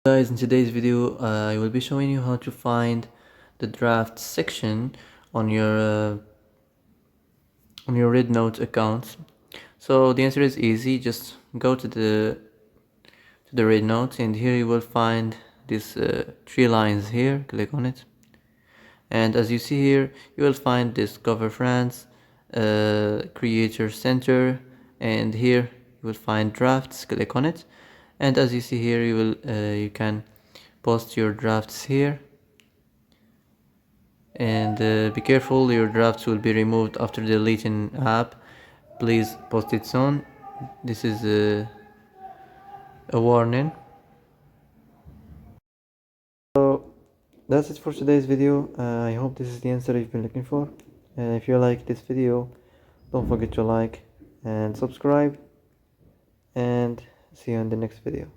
Guys, in today's video I will be showing you how to find the draft section on your Rednote account. So the answer is easy. Just go to the Rednote, and here you will find these three lines here. Click on it, and as you see here, you will find Discover France, Creator Center, and here you will find drafts. Click on it, and as you see here, you can post your drafts here, and be careful, your drafts will be removed after deleting app. Please post it soon. This is a warning. So that's it for today's video. I hope this is the answer you've been looking for. If you like this video, don't forget to like and subscribe, and see you in the next video.